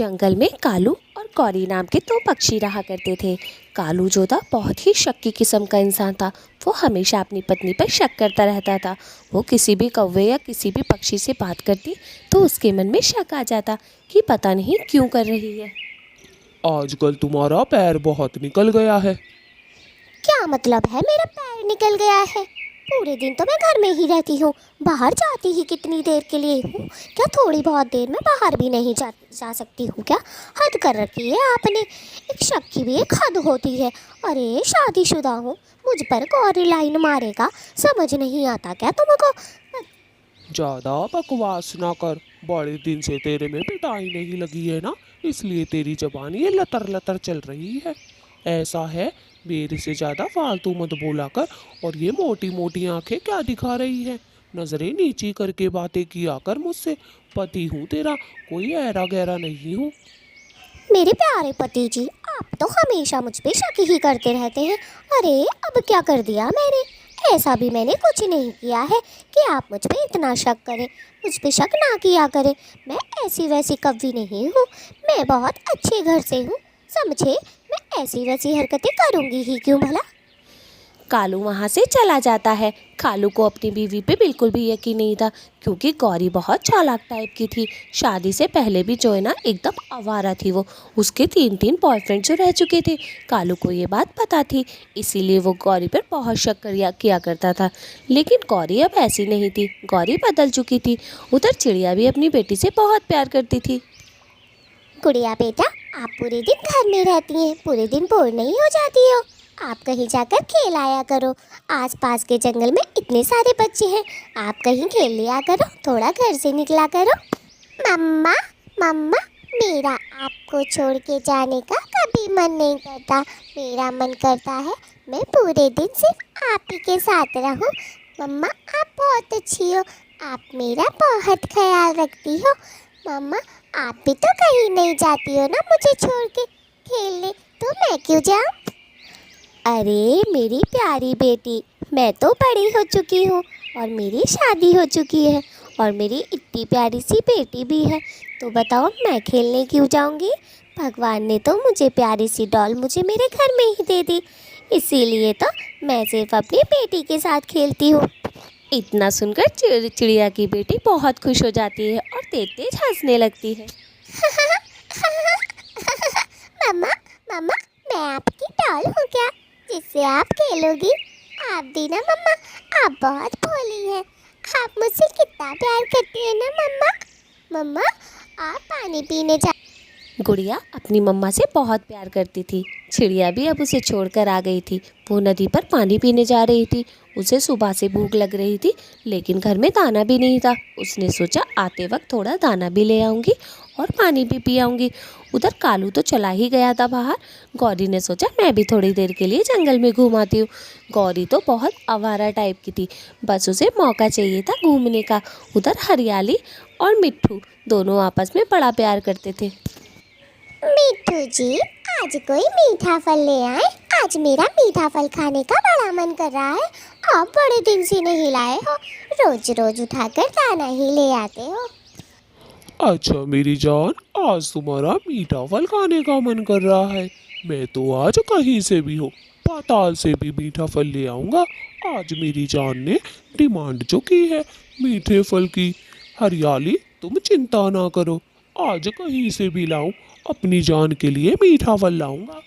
जंगल में कालू और गौरी नाम के दो पक्षी रहा करते थे। कालू जो था बहुत ही शक्की किस्म का इंसान था। वो हमेशा अपनी पत्नी पर शक करता रहता था। वो किसी भी कौवे या किसी भी पक्षी से बात करती तो उसके मन में शक आ जाता कि पता नहीं क्यों कर रही है। आजकल तुम्हारा पैर बहुत निकल गया है। क्या मतलब है मेरा पैर निकल गया है? पूरे दिन तो मैं घर में ही रहती हूँ, बाहर जाती ही कितनी देर के लिए हूँ। क्या थोड़ी बहुत देर में बाहर भी नहीं जा सकती हूँ क्या? हद कर रखी है आपने। एक शक की भी एक हद होती है। अरे शादीशुदा हूँ, मुझ पर कौन लाइन मारेगा? समझ नहीं आता क्या तुमको? ज़्यादा बकवास ना कर। बड़े दिन से तेरे में पिटाई नहीं लगी है ना, इसलिए तेरी जबान ये लतर लतर चल रही है। ऐसा है, मेरे से ज़्यादा फालतू मत बोला कर। और ये मोटी मोटी आंखें क्या दिखा रही है? नज़रें नीची करके बातें किया कर मुझसे। पति हूँ तेरा, कोई ऐरा गहरा नहीं हूँ। मेरे प्यारे पति जी, आप तो हमेशा मुझ पे शक ही करते रहते हैं। अरे अब क्या कर दिया मैंने? ऐसा भी मैंने कुछ नहीं किया है कि आप मुझ पे इतना शक करें। मुझ पे शक ना किया करें। मैं ऐसी वैसी कभी नहीं हूँ। मैं बहुत अच्छे घर से हूँ, समझे? मैं ऐसी वैसी हरकतें करूँगी ही क्यों भला? कालू वहाँ से चला जाता है। कालू को अपनी बीवी पे बिल्कुल भी यकीन नहीं था, क्योंकि गौरी बहुत चालाक टाइप की थी। शादी से पहले भी जो है ना एकदम आवारा थी वो। उसके 3 बॉयफ्रेंड जो रह चुके थे। कालू को ये बात पता थी, इसीलिए वो गौरी पर बहुत शक किया करता था। लेकिन गौरी अब ऐसी नहीं थी, गौरी बदल चुकी थी। उधर चिड़िया भी अपनी बेटी से बहुत प्यार करती थी। गुड़िया बेटा, आप पूरे दिन घर में रहती हैं, पूरे दिन बोर नहीं हो जाती हो? आप कहीं जाकर खेल आया करो। आसपास के जंगल में इतने सारे बच्चे हैं, आप कहीं खेल लिया करो, थोड़ा घर से निकला करो। मम्मा, मम्मा, मेरा आपको छोड़ के जाने का कभी मन नहीं करता। मेरा मन करता है मैं पूरे दिन सिर्फ आप ही के साथ रहूं। मम्मा, आप बहुत अच्छी हो, आप मेरा बहुत ख्याल रखती हो। मम्मा, आप भी तो कहीं नहीं जाती हो ना मुझे छोड़ के खेलने, तो मैं क्यों जाऊं? अरे मेरी प्यारी बेटी, मैं तो बड़ी हो चुकी हूँ और मेरी शादी हो चुकी है और मेरी इतनी प्यारी सी बेटी भी है। तो बताओ मैं खेलने क्यों जाऊँगी? भगवान ने तो मुझे प्यारी सी डॉल मुझे मेरे घर में ही दे दी, इसीलिए तो मैं सिर्फ अपनी बेटी के साथ खेलती हूँ। इतना सुनकर चिड़िया की बेटी बहुत खुश हो जाती है और तेज तेज हंसने लगती है। मम्मा, मम्मा, मैं आपकी डॉल हूँ क्या, जिससे आप खेलोगी? आप भी ना मम्मा, आप बहुत भोली हैं। आप मुझसे कितना प्यार करती हैं ना मम्मा। मम्मा, आप पानी पीने जा। गुड़िया अपनी मम्मा से बहुत प्यार करती थी। चिड़िया भी अब उसे छोड़कर आ गई थी। वो नदी पर पानी पीने जा रही थी। उसे सुबह से भूख लग रही थी, लेकिन घर में दाना भी नहीं था। उसने सोचा आते वक्त थोड़ा दाना भी ले आऊँगी और पानी भी पी आऊँगी। उधर कालू तो चला ही गया था बाहर। गौरी ने सोचा मैं भी थोड़ी देर के लिए जंगल में घूम आती हूँ। गौरी तो बहुत आवारा टाइप की थी, बस उसे मौका चाहिए था घूमने का। उधर हरियाली और मिट्ठू दोनों आपस में बड़ा प्यार करते थे। मिट्ठू जी, आज कोई मीठा फल ले आए। आज मेरा मीठा फल खाने का बड़ा मन कर रहा है। आप बड़े दिन से नहीं लाए हो, रोज रोज उठाकर दाना ही ले आते हो। अच्छा मेरी जान, आज तुम्हारा मीठा फल खाने का मन कर रहा है। मैं तो आज कहीं से भी हो, पाताल से भी मीठा फल ले आऊँगा। आज मेरी जान ने डिमांड जो की है मीठे फल की। हरियाली, तुम चिंता ना करो, आज कहीं से भी लाऊं, अपनी जान के लिए मीठा फल लाऊंगा।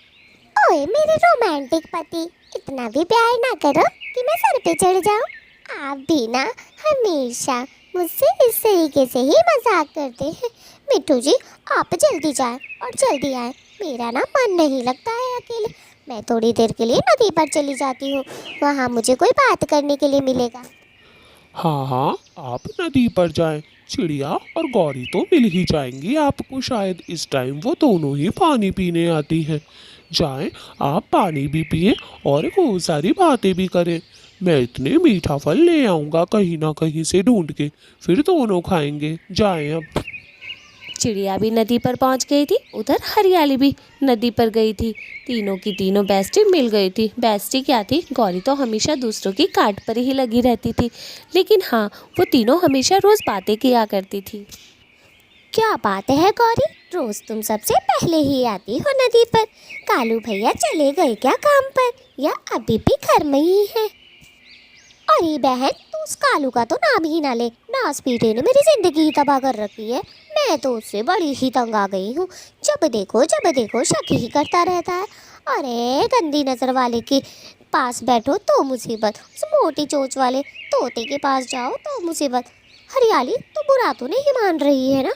ओए मेरे रोमांटिक पति, इतना भी प्यार ना करो कि मैं सर पे चढ़ जाऊं। आप भी ना हमेशा मुझसे इस तरीके से ही मजाक करते हैं। मिट्ठू जी, आप जल्दी जाएं और जल्दी आएं। मेरा ना मन नहीं लगता है अकेले। मैं थोड़ी देर के लिए नदी पर चली जाती हूँ, वहाँ मुझे कोई बात करने के लिए मिलेगा। हाँ हाँ, आप नदी पर जाएं। चिड़िया और गौरी तो मिल ही जाएंगी आपको, शायद इस टाइम वो दोनों ही पानी पीने आती हैं। जाएं, आप पानी भी पिएं और खूब सारी बातें भी करें। मैं इतने मीठा फल ले आऊँगा कहीं ना कहीं से ढूंढ के, फिर दोनों खाएंगे। जाएं अब। चिड़िया भी नदी पर पहुंच गई थी। उधर हरियाली भी नदी पर गई थी। तीनों की तीनों बेस्टी मिल गई थी। बेस्टी क्या थी, गौरी तो हमेशा दूसरों की काट पर ही लगी रहती थी, लेकिन हाँ वो तीनों हमेशा रोज़ बातें किया करती थी। क्या बात है गौरी, रोज तुम सबसे पहले ही आती हो नदी पर। कालू भैया चले गए क्या काम पर, या अभी भी घर में ही है? अरे बहन, तू उस कालू का तो नाम ही ना ले। नास पीटे ने मेरी जिंदगी ही तबाह कर रखी है। मैं तो उससे बड़ी ही तंग आ गई हूँ। जब देखो शक ही करता रहता है। अरे गंदी नजर वाले के पास बैठो तो मुसीबत, उस मोटी चोंच वाले तोते के पास जाओ तो मुसीबत। हरियाली तो बुरा तो नहीं मान रही है ना?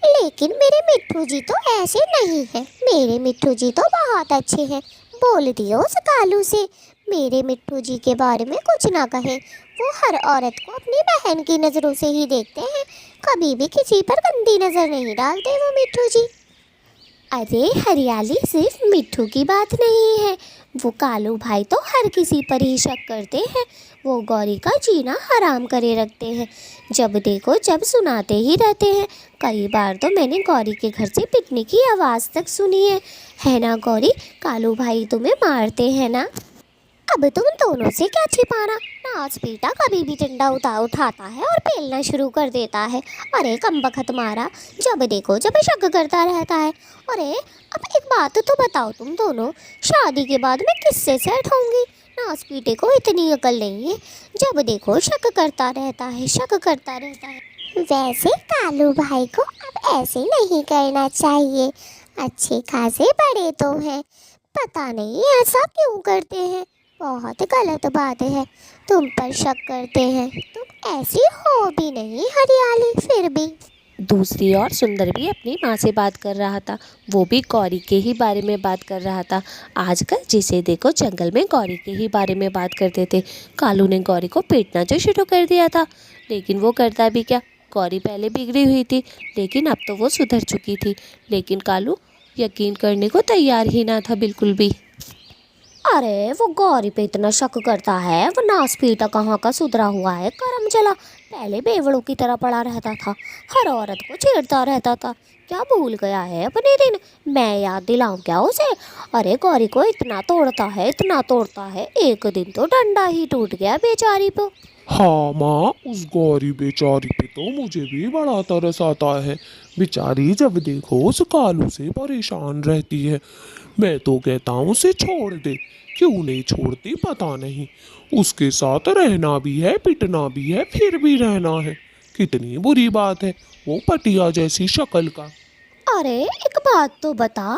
लेकिन मेरे मिट्ठू जी तो ऐसे नहीं है। मेरे मिट्ठू जी तो बहुत अच्छे हैं। बोल दियो उस कालू से मेरे मिट्ठू जी के बारे में कुछ ना कहे। वो हर औरत को अपनी बहन की नज़रों से ही देखते हैं। कभी भी किसी पर गंदी नज़र नहीं डालते वो मिट्ठू जी। अरे हरियाली, सिर्फ मिट्ठू की बात नहीं है। वो कालू भाई तो हर किसी पर ही शक करते हैं। वो गौरी का जीना हराम करे रखते हैं। जब देखो जब सुनाते ही रहते हैं। कई बार तो मैंने गौरी के घर से पिटने की आवाज़ तक सुनी है ना गौरी? कालू भाई तुम्हें मारते हैं ना? अब तुम दोनों से क्या छिपाना। नाच पीटा कभी भी डंडा उठाता है और पेलना शुरू कर देता है। अरे कमबख्त मारा, जब देखो जब शक करता रहता है। अरे अब एक बात तो बताओ, तुम दोनों शादी के बाद मैं किससे सेट होंगी? नाच पीटे को इतनी अकल नहीं है। जब देखो शक करता रहता है, शक करता रहता है। वैसे कालू भाई को अब ऐसे नहीं करना चाहिए। अच्छे खासे बड़े तो हैं, पता नहीं ऐसा क्यों करते हैं। बहुत गलत बात है, तुम पर शक करते हैं। तुम ऐसी हो भी नहीं हरियाली, फिर भी। दूसरी ओर सुंदर भी अपनी माँ से बात कर रहा था। वो भी गौरी के ही बारे में बात कर रहा था। आजकल जिसे देखो जंगल में गौरी के ही बारे में बात करते थे। कालू ने गौरी को पीटना जो शुरू कर दिया था, लेकिन वो करता भी क्या। गौरी पहले बिगड़ी हुई थी, लेकिन अब तो वो सुधर चुकी थी। लेकिन कालू यकीन करने को तैयार ही ना था बिल्कुल भी। अरे वो गौरी पे इतना शक करता है, वो नास पीटा कहाँ का सुधरा हुआ है। करम चला, पहले बेवड़ों की तरह पड़ा रहता था, हर औरत को छेड़ता रहता था। क्या भूल गया है अपने दिन? मैं याद दिलाऊं क्या उसे? अरे गौरी को इतना तोड़ता है, इतना तोड़ता है, एक दिन तो डंडा ही टूट गया बेचारी पे। हाँ माँ, उस गौरी बेचारी पे तो मुझे भी बड़ा तरस आता है। बेचारी जब देखो उस कालू से परेशान रहती है। मैं तो कहता हूँ उसे छोड़ दे। क्यों नहीं छोड़ती पता नहीं। उसके साथ रहना भी है, पिटना भी है, फिर भी रहना है। कितनी बुरी बात है, वो पटिया जैसी शक्ल का। अरे एक बात तो बता,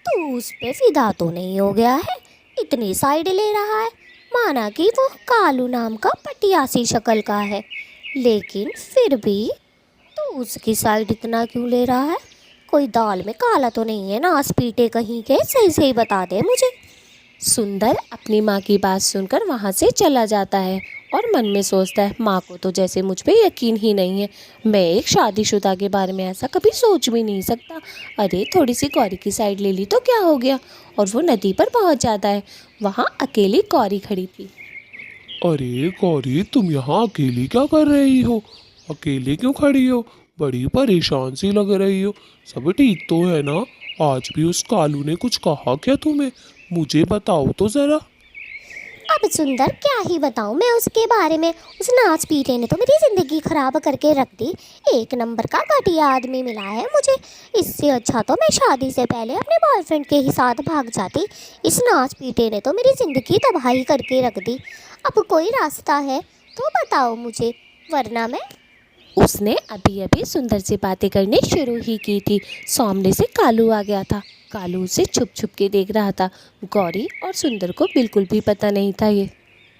तू उस पे फिदा तो नहीं हो गया है? इतनी साइड ले रहा है। माना कि वो कालू नाम का पटियासी शक्ल का है, लेकिन फिर भी तू उसकी साइड इतना क्यों ले रहा है? कोई दाल में काला तो नहीं है ना? पीटे कहीं के, सही सही बता दे मुझे। सुंदर अपनी माँ की बात सुनकर वहाँ से चला जाता है और मन में सोचता है, माँ को तो जैसे मुझ पे यकीन ही नहीं है। मैं एक शादीशुदा के बारे में ऐसा कभी सोच भी नहीं सकता। अरे थोड़ी सी गौरी की साइड ले ली तो क्या हो गया। और वो नदी पर पहुँच जाता है। वहाँ अकेली गौरी खड़ी थी। अरे गौरी, तुम यहाँ अकेली क्या कर रही हो? अकेले क्यों खड़ी हो? बड़ी परेशान सी लग रही हो। सब ठीक तो है ना? आज भी उस कालू ने कुछ कहा क्या तुम्हें? मुझे बताओ तो ज़रा। अब सुंदर क्या ही बताऊं मैं उसके बारे में। उस नाच पीटे ने तो मेरी ज़िंदगी ख़राब करके रख दी। एक नंबर का घटिया आदमी मिला है मुझे। इससे अच्छा तो मैं शादी से पहले अपने बॉयफ्रेंड के ही साथ भाग जाती। इस नाच पीटे ने तो मेरी ज़िंदगी तबाही करके रख दी। अब कोई रास्ता है तो बताओ मुझे, वरना मैं। उसने अभी अभी सुंदर से बातें करनी शुरू ही की थी। सामने से कालू आ गया था। कालू उसे छुप छुप के देख रहा था। गौरी और सुंदर को बिल्कुल भी पता नहीं था ये।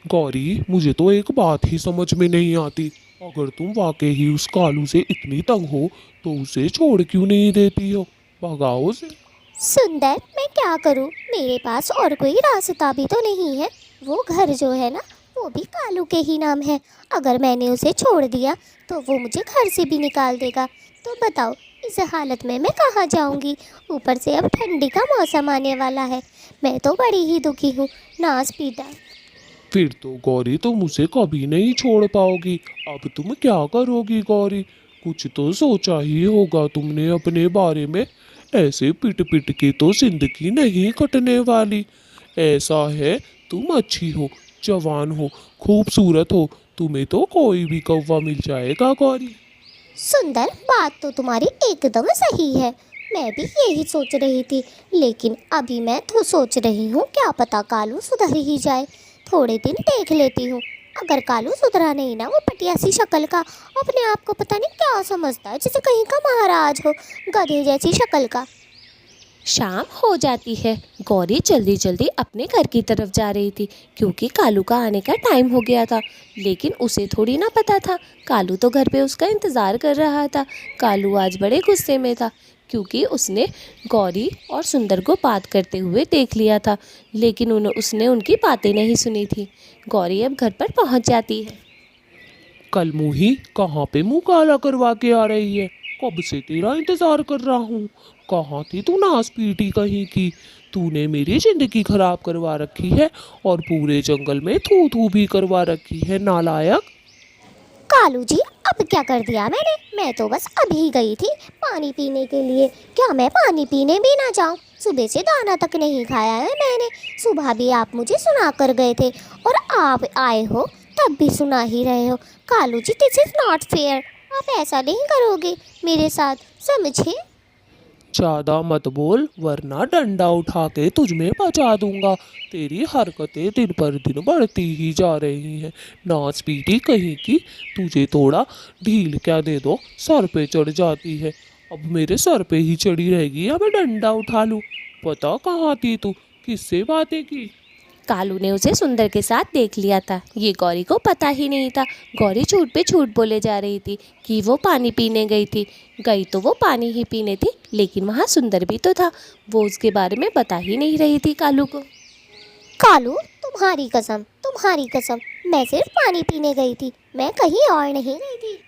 गौरी, मुझे तो एक बात ही समझ में नहीं आती। अगर तुम वाकई ही उस कालू से इतनी तंग हो तो उसे छोड़ क्यों नहीं देती हो? भगाओ उसे। सुंदर मैं क्या करूं? मेरे पास और कोई रास्ता भी तो नहीं है। वो घर जो है ना, वो भी कालू के ही नाम है। अगर मैंने उसे छोड़ दिया तो वो मुझे घर से भी निकाल देगा। तो बताओ इस हालत में मैं कहाँ जाऊंगी? ऊपर से अब ठंडी का मौसम आने वाला है। मैं तो बड़ी ही दुखी हूँ। नाच पीटा। फिर तो गौरी तुम उसे कभी नहीं छोड़ पाओगी। अब तुम क्या करोगी गौरी? कुछ तो सोचा ही होगा तुमने अपने बारे में। ऐसे पिट पिट के तो जिंदगी नहीं कटने वाली। ऐसा है, तुम अच्छी हो, जवान हो, खूबसूरत हो, तुम्हें तो कोई भी कौवा मिल जाएगा गौरी। सुंदर, बात तो तुम्हारी एकदम सही है। मैं भी यही सोच रही थी, लेकिन अभी मैं तो सोच रही हूँ क्या पता कालू सुधर ही जाए। थोड़े दिन देख लेती हूँ। अगर कालू सुधरा नहीं ना, वो पटिया सी शक्ल का अपने आप को पता नहीं क्या समझता है, जैसे कहीं का महाराज हो, गधे जैसी शक्ल का। शाम हो जाती है। गौरी जल्दी जल्दी अपने घर की तरफ जा रही थी क्योंकि कालू का आने का टाइम हो गया था। लेकिन उसे थोड़ी ना पता था, कालू तो घर पे उसका इंतज़ार कर रहा था। कालू आज बड़े गुस्से में था क्योंकि उसने गौरी और सुंदर को बात करते हुए देख लिया था, लेकिन उसने उनकी बातें नहीं सुनी थी। गौरी अब घर पर पहुंच जाती है। कल मुही कहाँ पे मुंह काला करवा के आ रही है? कब से तेरा इंतजार कर रहा हूँ। कहाँ थी तू नास पीटी कहीं की? तूने मेरी जिंदगी खराब करवा रखी है और पूरे जंगल में थू थू भी करवा रखी है, नालायक। कालू जी, अब क्या कर दिया मैंने? मैं तो बस अभी गई थी पानी पीने के लिए। क्या मैं पानी पीने भी ना जाऊं? सुबह से दाना तक नहीं खाया है मैंने। सुबह भी आप मुझे सुना कर गए थे और आप आए हो तब भी सुना ही रहे हो। Kalu ji, this is not fair. आप ऐसा नहीं करोगे मेरे साथ, समझे? ज्यादा मत बोल वरना डंडा उठा के तुझ में बचा दूंगा। तेरी हरकतें दिन पर दिन बढ़ती ही जा रही हैं। नाच पीटी कहीं की। तुझे थोड़ा ढील क्या दे दो, सर पे चढ़ जाती है। अब मेरे सर पे ही चढ़ी रहेगी या मैं डंडा उठा लूं? पता कहाँ थी तू? किससे बातें की? कालू ने उसे सुंदर के साथ देख लिया था। ये गौरी को पता ही नहीं था। गौरी झूठ पे झूठ बोले जा रही थी कि वो पानी पीने गई थी। गई तो वो पानी ही पीने थी, लेकिन वहाँ सुंदर भी तो था। वो उसके बारे में बता ही नहीं रही थी कालू को। कालू, तुम्हारी कसम, तुम्हारी कसम, मैं सिर्फ पानी पीने गई थी, मैं कहीं और नहीं गई थी।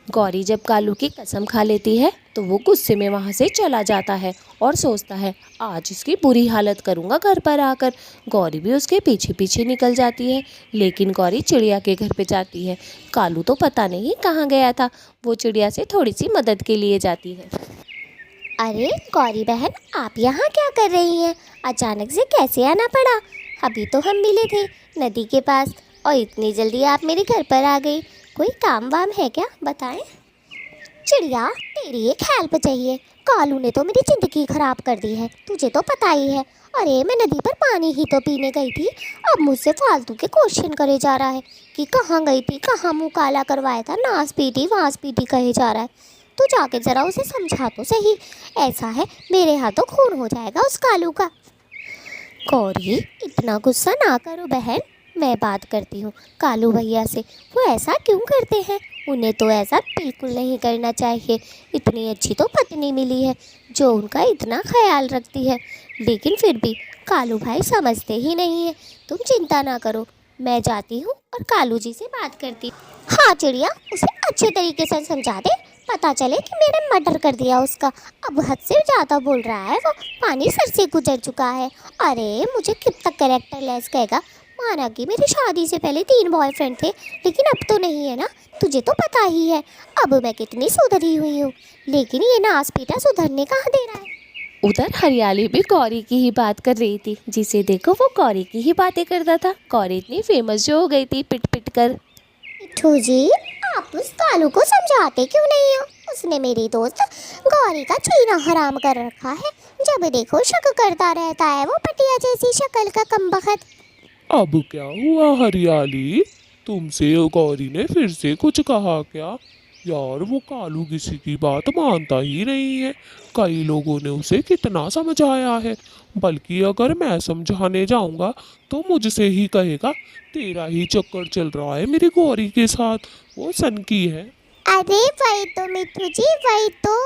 गौरी जब कालू की कसम खा लेती है तो वो गुस्से में वहाँ से चला जाता है और सोचता है आज इसकी बुरी हालत करूँगा घर पर आकर। गौरी भी उसके पीछे पीछे निकल जाती है, लेकिन गौरी चिड़िया के घर पे जाती है। कालू तो पता नहीं कहाँ गया था। वो चिड़िया से थोड़ी सी मदद के लिए जाती है। अरे गौरी बहन, आप यहाँ क्या कर रही हैं? अचानक से कैसे आना पड़ा? अभी तो हम मिले थे नदी के पास और इतनी जल्दी आप मेरे घर पर आ गई। कोई काम वाम है क्या, बताएं? चिड़िया, तेरी एक हेल्प चाहिए। कालू ने तो मेरी ज़िंदगी खराब कर दी है, तुझे तो पता ही है। अरे मैं नदी पर पानी ही तो पीने गई थी, अब मुझसे फालतू के क्वेश्चन करे जा रहा है कि कहाँ गई थी, कहाँ मुँह काला करवाया था, नास पीटी वास पीटी कहे जा रहा है। तू जाके ज़रा उसे समझा तो सही। ऐसा है मेरे हाथों खून हो जाएगा उस कालू का। गौरी, इतना गुस्सा ना करो बहन, मैं बात करती हूँ कालू भैया से। वो ऐसा क्यों करते हैं? उन्हें तो ऐसा बिल्कुल नहीं करना चाहिए। इतनी अच्छी तो पत्नी मिली है जो उनका इतना ख्याल रखती है, लेकिन फिर भी कालू भाई समझते ही नहीं है। तुम चिंता ना करो, मैं जाती हूँ और कालू जी से बात करती हूँ। हाँ चिड़िया, उसे अच्छे तरीके से समझा दे, पता चले कि मैंने मर्डर कर दिया उसका। अब हद से ज़्यादा बोल रहा है वो, पानी सर से गुजर चुका है। अरे मुझे कितना कैरेक्टर लेस कहेगा। माना कि मेरी शादी से पहले 3 बॉयफ्रेंड थे, लेकिन अब तो नहीं है ना, तुझे तो पता ही है अब मैं कितनी सुधरी हुई हूँ। लेकिन ये नास पीटा सुधरने कहाँ दे रहा है। उधर हरियाली भी गौरी की ही बात कर रही थी। जिसे देखो वो गौरी की ही बातें करता था। गौरी इतनी फेमस जो हो गई थी पिट पिट कर। मिट्ठू जी, आप उस कालू को समझाते क्यों नहीं हो? उसने मेरी दोस्त गौरी का जीना हराम कर रखा है। जब देखो शक करता रहता है वो पटिया जैसी शक्ल का कमबख्त। अब क्या हुआ हरियाली? तुमसे गौरी ने फिर से कुछ कहा क्या? यार वो कालू किसी की बात मानता ही नहीं है। कई लोगों ने उसे कितना समझाया है, बल्कि अगर मैं समझाने जाऊंगा तो मुझसे ही कहेगा तेरा ही चक्कर चल रहा है मेरी गौरी के साथ, वो सनकी है। अरे वही तो मिट्ठू जी, वही तो।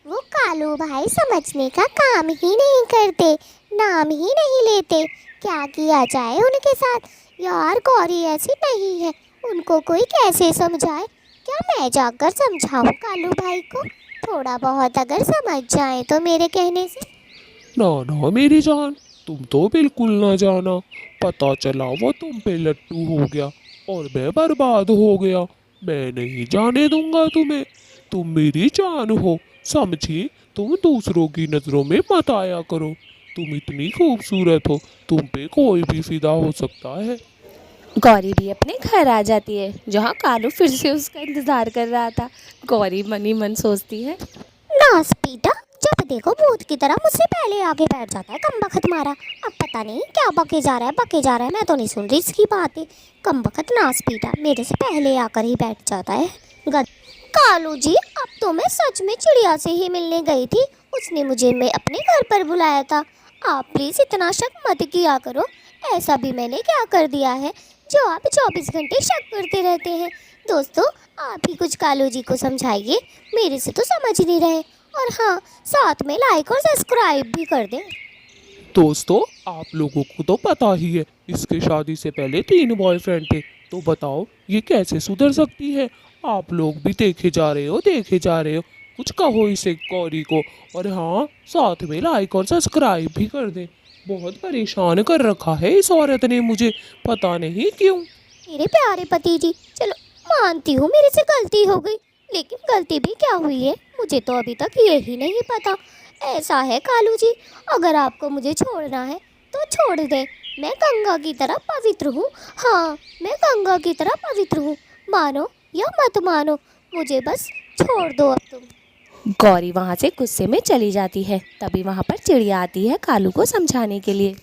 वो कालू भाई समझने का काम ही नहीं करते, नाम ही नहीं लेते। क्या किया जाए उनके साथ? यार गौरी ऐसी नहीं है, उनको कोई कैसे समझाए? क्या मैं जाकर समझाऊं कालू भाई को? थोड़ा बहुत अगर समझ जाए तो मेरे कहने से। ना ना मेरी जान, तुम तो बिल्कुल ना जाना। पता चला वो तुम पे लट्टू हो गया और मैं बर्बाद हो गया। मैं नहीं जाने दूंगा तुम्हें। तुम मेरी जान हो, समझी? तुम दूसरों की नज़रों में मत आया करो। तुम इतनी खूबसूरत हो, तुम पे कोई भी फिदा हो सकता है। गौरी भी अपने घर आ जाती है जहाँ कालू फिर से उसका इंतजार कर रहा था। गौरी मन ही मन सोचती है, नास पीटा, जब देखो भूत की तरह मुझसे पहले आके बैठ जाता है, कमबख्त मारा। अब पता नहीं क्या बके जा रहा है, बके जा रहा है, मैं तो नहीं सुन रही इसकी बातें। कमबख्त नास पीटा, मेरे से पहले आकर ही बैठ जाता है गद। कालू जी, अब तो मैं सच में चिड़िया से ही मिलने गई थी, उसने मुझे मैं अपने घर पर बुलाया था। आप प्लीज़ इतना शक मत किया करो, ऐसा भी मैंने क्या कर दिया है जो आप 24 घंटे शक करते रहते हैं। दोस्तों, आप ही कुछ कालू जी को समझाइए, मेरे से तो समझ नहीं रहे। और हाँ, साथ में लाइक और सब्सक्राइब भी कर दें। दोस्तों, आप लोगों को तो पता ही है, इसके शादी से पहले 3 बॉयफ्रेंड थे। तो बताओ ये कैसे सुधर सकती है? आप लोग भी देखे जा रहे हो, देखे जा रहे हो। कुछ कहो इसे गौरी को। और हाँ, साथ में लाइक और सब्सक्राइब भी कर दें। बहुत परेशान कर रखा है इस औरत ने मुझे, पता नहीं क्यों। मेरे प्यारे पति जी, चलो मानती हूँ मेरे से गलती हो गई, लेकिन गलती भी क्या हुई है मुझे तो अभी तक यही नहीं पता। ऐसा है कालू जी, अगर आपको मुझे छोड़ना है तो छोड़ दे, मैं गंगा की तरह पवित्र हूँ। हाँ, मैं गंगा की तरह पवित्र हूँ, मानो या मत मानो, मुझे बस छोड़ दो अब तुम। गौरी वहाँ से गुस्से में चली जाती है। तभी वहाँ पर चिड़िया आती है कालू को समझाने के लिए।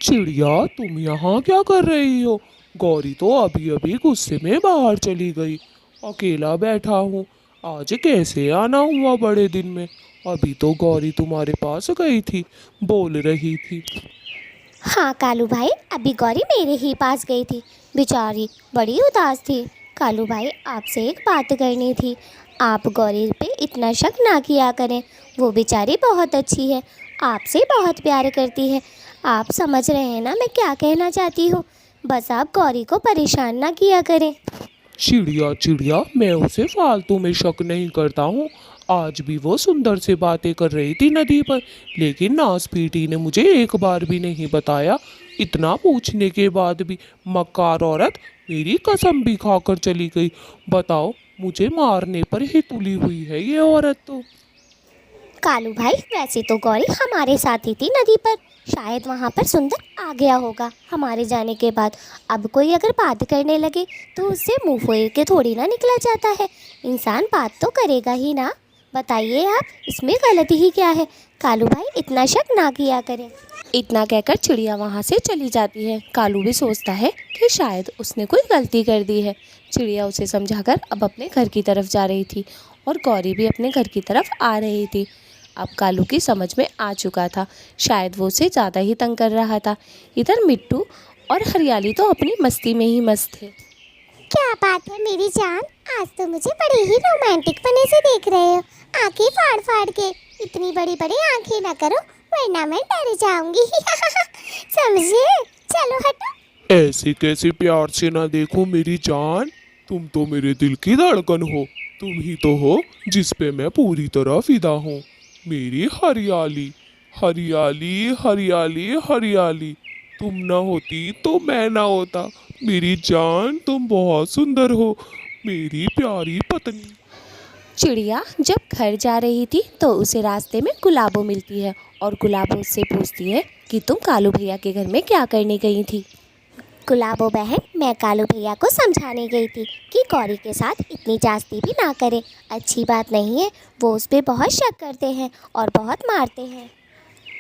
चिड़िया, तुम यहाँ क्या कर रही हो? गौरी तो अभी अभी गुस्से में बाहर चली गई, अकेला बैठा हूँ। आज कैसे आना हुआ बड़े दिन में? अभी तो गौरी तुम्हारे पास गई थी, बोल रही थी। हाँ कालू भाई, अभी गौरी मेरे ही पास गई थी, बेचारी बड़ी उदास थी। कालू भाई, आपसे एक बात करनी थी, आप गौरी पे इतना शक ना किया करें, वो बेचारी बहुत अच्छी है, आपसे बहुत प्यार करती है। आप समझ रहे हैं ना मैं क्या कहना चाहती हूँ, बस आप गौरी को परेशान ना किया करें। चिड़िया चिड़िया, मैं उसे फालतू में शक नहीं करता हूँ। आज भी वो सुंदर से बातें कर रही थी नदी पर, लेकिन नासपीटी ने मुझे एक बार भी नहीं बताया। इतना पूछने के बाद भी मक्कार औरत मेरी कसम भी खाकर चली गई। बताओ, मुझे मारने पर ही तुली हुई है ये औरत तो। कालू भाई, वैसे तो गौरी हमारे साथ ही थी नदी पर, शायद वहाँ पर सुंदर आ गया होगा हमारे जाने के बाद। अब कोई अगर बात करने लगे तो उससे मुंह फेर के थोड़ी ना निकला जाता है, इंसान बात तो करेगा ही ना। बताइए आप, इसमें गलती ही क्या है? कालू भाई, इतना शक ना किया करें। इतना कहकर चिड़िया वहाँ से चली जाती है। कालू भी सोचता है कि शायद उसने कोई गलती कर दी है। चिड़िया उसे समझाकर अब अपने घर की तरफ जा रही थी और गौरी भी अपने घर की तरफ आ रही थी। अब कालू की समझ में आ चुका था, शायद वो उसे ज़्यादा ही तंग कर रहा था। इधर मिट्टू और हरियाली तो अपनी मस्ती में ही मस्त थे। क्या बात है मेरी जान, आज तो मुझे बड़े ही रोमांटिक पने से देख रहे हो। आंखें फाड़ फाड़ के, इतनी बड़ी बड़ी आंखें ना करो वरना मैं डर जाऊंगी। समझे? चलो हटो। ऐसे कैसे प्यार से ना देखो मेरी जान, तुम तो मेरे दिल की धड़कन हो। तुम ही तो हो जिस पे मैं पूरी तरह फिदा हूँ। मेरी हरियाली हरियाली हरियाली हरियाली, तुम ना होती तो मैं ना होता। मेरी जान, तुम बहुत सुंदर हो, मेरी प्यारी पत्नी। चिड़िया जब घर जा रही थी तो उसे रास्ते में गुलाबो मिलती है और गुलाबो उससे पूछती है कि तुम कालू भैया के घर में क्या करने गई थी। गुलाबो बहन, मैं कालू भैया को समझाने गई थी कि गौरी के साथ इतनी जास्ती भी ना करे, अच्छी बात नहीं है, वो उस पर बहुत शक करते हैं और बहुत मारते हैं।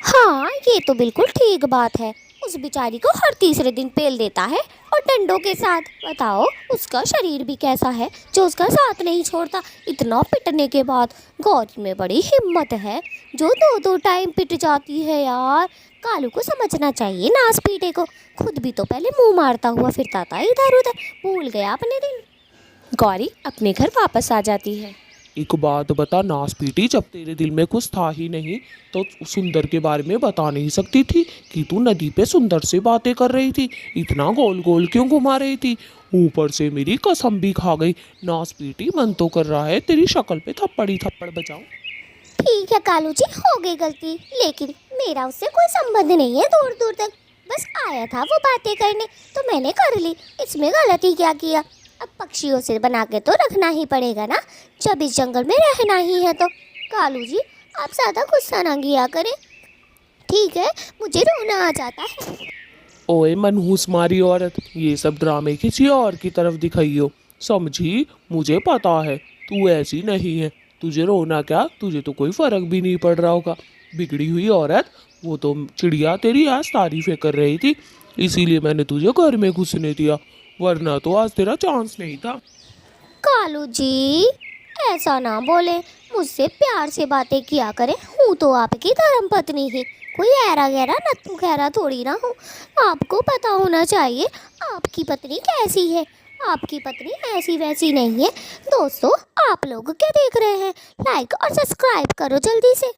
हाँ, ये तो बिल्कुल ठीक बात है, उस बेचारी को हर तीसरे दिन पेल देता है और डंडों के साथ। बताओ उसका शरीर भी कैसा है जो उसका साथ नहीं छोड़ता। इतना पिटने के बाद गौरी में बड़ी हिम्मत है जो 2-2 टाइम पिट जाती है यार। कालू को समझना चाहिए नास पीटे को, खुद भी तो पहले मुंह मारता हुआ फिरता था इधर उधर, भूल गया अपने दिन। गौरी अपने घर वापस आ जाती है। एक बात बता नासपीटी, जब तेरे दिल में कुछ था ही नहीं तो सुंदर के बारे में बता नहीं सकती थी कि तू नदी पे सुंदर से बातें कर रही थी? इतना गोल गोल क्यों घुमा रही थी? ऊपर से मेरी कसम भी खा गई। नासपीटी, मन तो कर रहा है तेरी शक्ल पे थप्पड़ ही थप्पड़ बजाऊं। ठीक है कालू जी, हो गई गलती, लेकिन मेरा उससे कोई संबंध नहीं है दूर दूर तक, बस आया था वो बातें करने तो मैंने कर ली, इसमें गलती क्या किया? अब पक्षियों से बना के तो रखना ही पड़ेगा ना, जब इस जंगल में रहना ही है तो। कालू जी, आप ज़्यादा गुस्सा ना किया करें, ठीक है? मुझे रोना आ जाता है। ओए मनहूस मारी औरत, ये सब ड्रामे किसी और की तरफ दिखाइयो। समझी, मुझे पता है तू ऐसी नहीं है। तुझे रोना क्या, तुझे तो कोई फर्क भी नहीं पड़ रहा होगा। बिगड़ी हुई औरत, वो तो चिड़िया तेरी आज तारीफें कर रही थी, इसीलिए मैंने तुझे घर में घुसने दिया, वरना तो आज तेरा चांस नहीं था। कालू जी, ऐसा ना बोले, मुझसे प्यार से बातें किया करें। हूँ तो आपकी धर्म पत्नी ही, कोई ऐरा गहरा नत्थू खैरा थोड़ी ना हूँ। आपको पता होना चाहिए आपकी पत्नी कैसी है। आपकी पत्नी ऐसी वैसी नहीं है। दोस्तों, आप लोग क्या देख रहे हैं? लाइक और सब्सक्राइब करो जल्दी से।